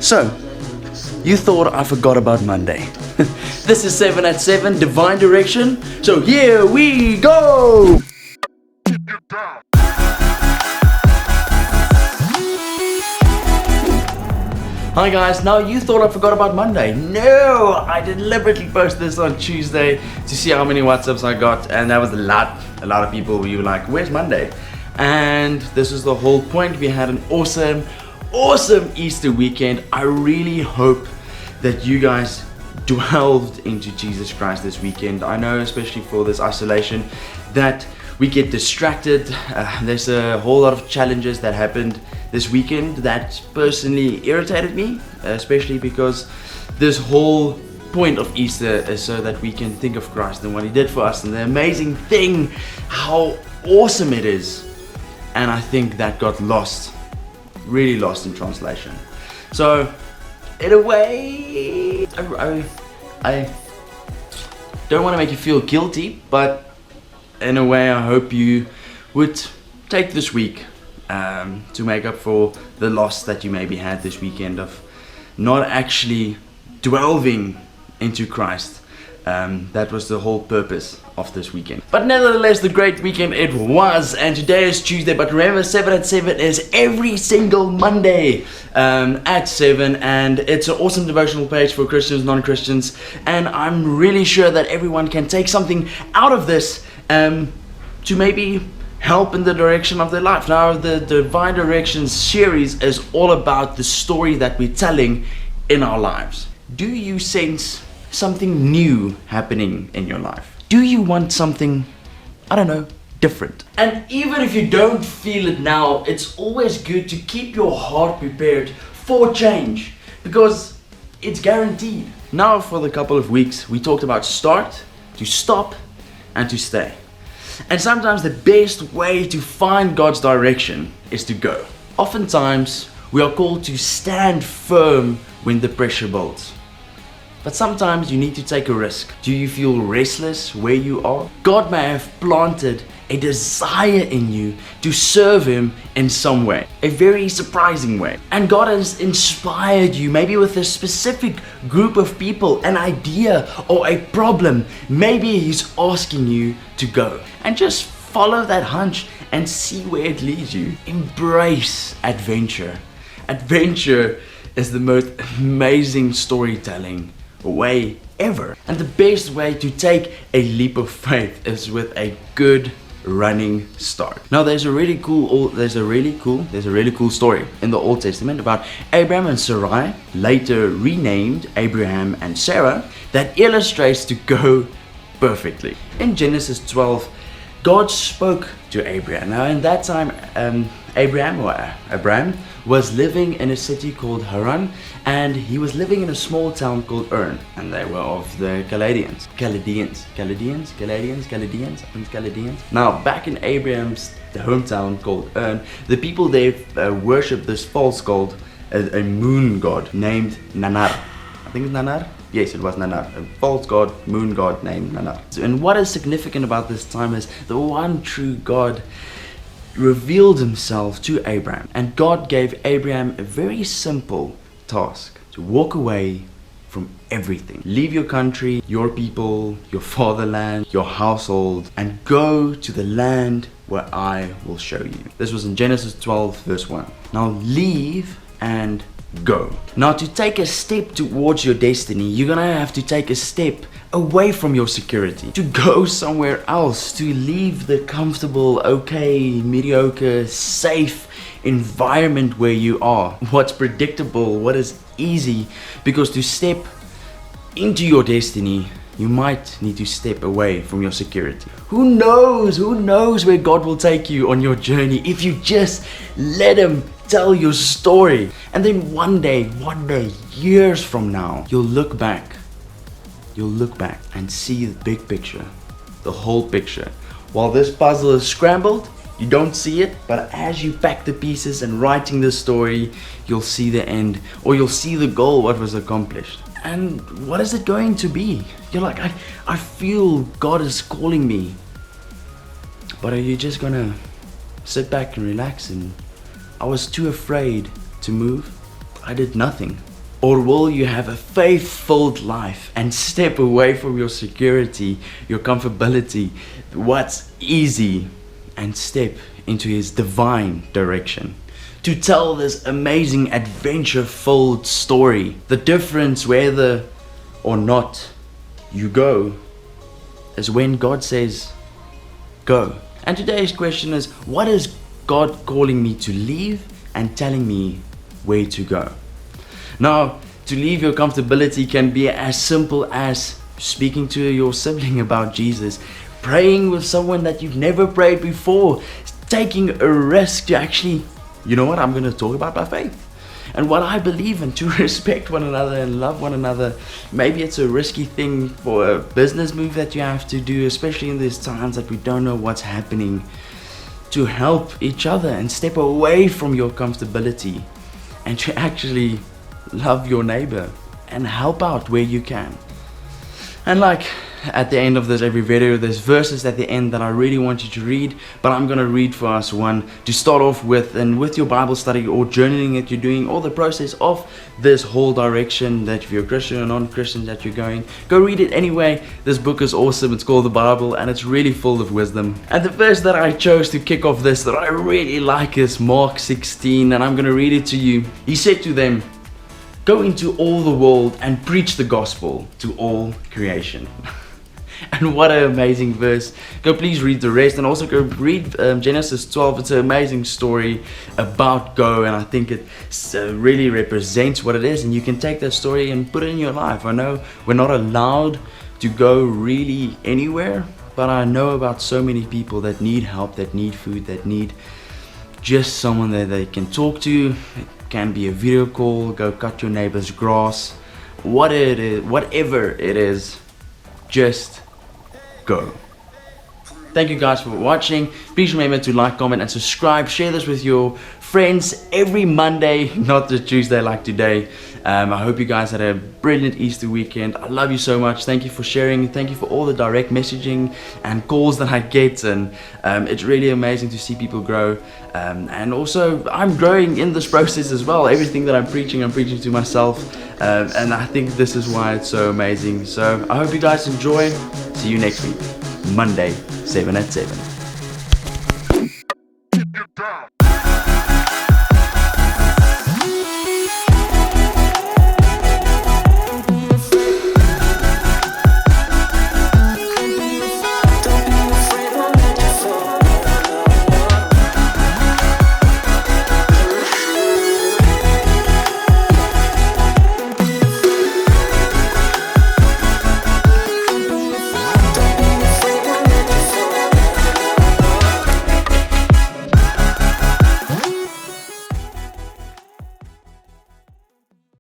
So, you thought I forgot about Monday. This is 7 at 7, Divine Direction. So here we go! Hi guys, now you thought I forgot about Monday. No, I deliberately posted this on Tuesday to see how many WhatsApps I got, and that was a lot of people who were like, where's Monday? And this is the whole point. We had an awesome Easter weekend. I really hope that you guys delved into Jesus Christ this weekend. I know, especially for this isolation, that we get distracted. There's a whole lot of challenges that happened this weekend that personally irritated me, especially because this whole point of Easter is so that we can think of Christ and what He did for us and the amazing thing, how awesome it is. And I think that got lost, really lost in translation. So, in a way, I don't want to make you feel guilty, but in a way I hope you would take this week to make up for the loss that you maybe had this weekend of not actually delving into Christ. That was the whole purpose of this weekend. But nevertheless, the great weekend it was, and today is Tuesday, but remember 7 at 7 is every single Monday at 7, and it's an awesome devotional page for Christians, non-Christians, and I'm really sure that everyone can take something out of this to maybe help in the direction of their life. Now, the Divine Directions series is all about the story that we're telling in our lives. Do you sense something new happening in your life? Do you want something, I don't know, different? And even if you don't feel it now, it's always good to keep your heart prepared for change, because it's guaranteed. Now, for the couple of weeks, we talked about start, to stop, and to stay. And sometimes the best way to find God's direction is to go. Oftentimes, we are called to stand firm when the pressure builds. But sometimes you need to take a risk. Do you feel restless where you are? God may have planted a desire in you to serve Him in some way, a very surprising way. And God has inspired you, maybe with a specific group of people, an idea or a problem. Maybe He's asking you to go. And just follow that hunch and see where it leads you. Embrace adventure. Adventure is the most amazing storytelling way ever. And the best way to take a leap of faith is with a good running start. Now, there's a really cool story in the Old Testament about Abraham and Sarai, later renamed Abraham and Sarah, that illustrates to go perfectly. In Genesis 12, God spoke to Abraham. Now, in that time, Abraham was living in a city called Haran, and he was living in a small town called Ur, and they were of the Chaldeans. Now, back in Abraham's hometown called Ur, the people there worshipped this false god, a moon god named Nannar. I think it's Nannar? Yes, it was Nannar, a false god, moon god named Nannar. And what is significant about this time is the one true God revealed Himself to Abraham, and God gave Abraham a very simple task: to walk away from everything. Leave your country, your people, your fatherland, your household, and go to the land where I will show you. This was in Genesis 12 verse 1. Now leave and go. Now, to take a step towards your destiny, you're gonna have to take a step away from your security, to go somewhere else, to leave the comfortable, okay, mediocre, safe environment where you are, what's predictable, what is easy, because to step into your destiny, you might need to step away from your security. Who knows where God will take you on your journey if you just let Him tell your story. And then one day, years from now, you'll look back and see the big picture, the whole picture. While this puzzle is scrambled, you don't see it, but as you pack the pieces and writing the story, you'll see the end, or you'll see the goal, what was accomplished. And what is it going to be? You're like, I feel God is calling me. But are you just gonna sit back and relax? And I was too afraid to move. I did nothing. Or will you have a faith-filled life and step away from your security, your comfortability, what's easy, and step into His divine direction to tell this amazing adventure-filled story? The difference whether or not you go is when God says go. And today's question is, what is God calling me to leave and telling me where to go? Now, to leave your comfortability can be as simple as speaking to your sibling about Jesus, praying with someone that you've never prayed before, taking a risk to actually, you know what, I'm going to talk about my faith and what I believe in, to respect one another and love one another. Maybe it's a risky thing for a business move that you have to do, especially in these times that we don't know what's happening, to help each other and step away from your comfortability and to actually love your neighbor and help out where you can. And like at the end of this every video, there's verses at the end that I really want you to read, but I'm going to read for us one to start off with. And with your Bible study or journaling that you're doing, or the process of this whole direction, that if you're a Christian or non-Christian that you're going, go read it anyway. This book is awesome. It's called the Bible and it's really full of wisdom. And the verse that I chose to kick off this that I really like is Mark 16, and I'm going to read it to you. He said to them, "Go into all the world and preach the gospel to all creation." And what an amazing verse. Go please read the rest, and also go read Genesis 12. It's an amazing story about go, and I think it really represents what it is, and you can take that story and put it in your life. I know we're not allowed to go really anywhere, but I know about so many people that need help, that need food, that need just someone that they can talk to. It can be a video call, go cut your neighbor's grass, whatever it is, just go. Thank you guys for watching. Please remember to like, comment and subscribe. Share this with your friends every Monday, not just Tuesday like today. I hope you guys had a brilliant Easter weekend. I love you so much. Thank you for sharing. Thank you for all the direct messaging and calls that I get, and it's really amazing to see people grow. And also I'm growing in this process as well. Everything that I'm preaching to myself, and I think this is why it's so amazing. So I hope you guys enjoy. See you next week, Monday, 7 at 7.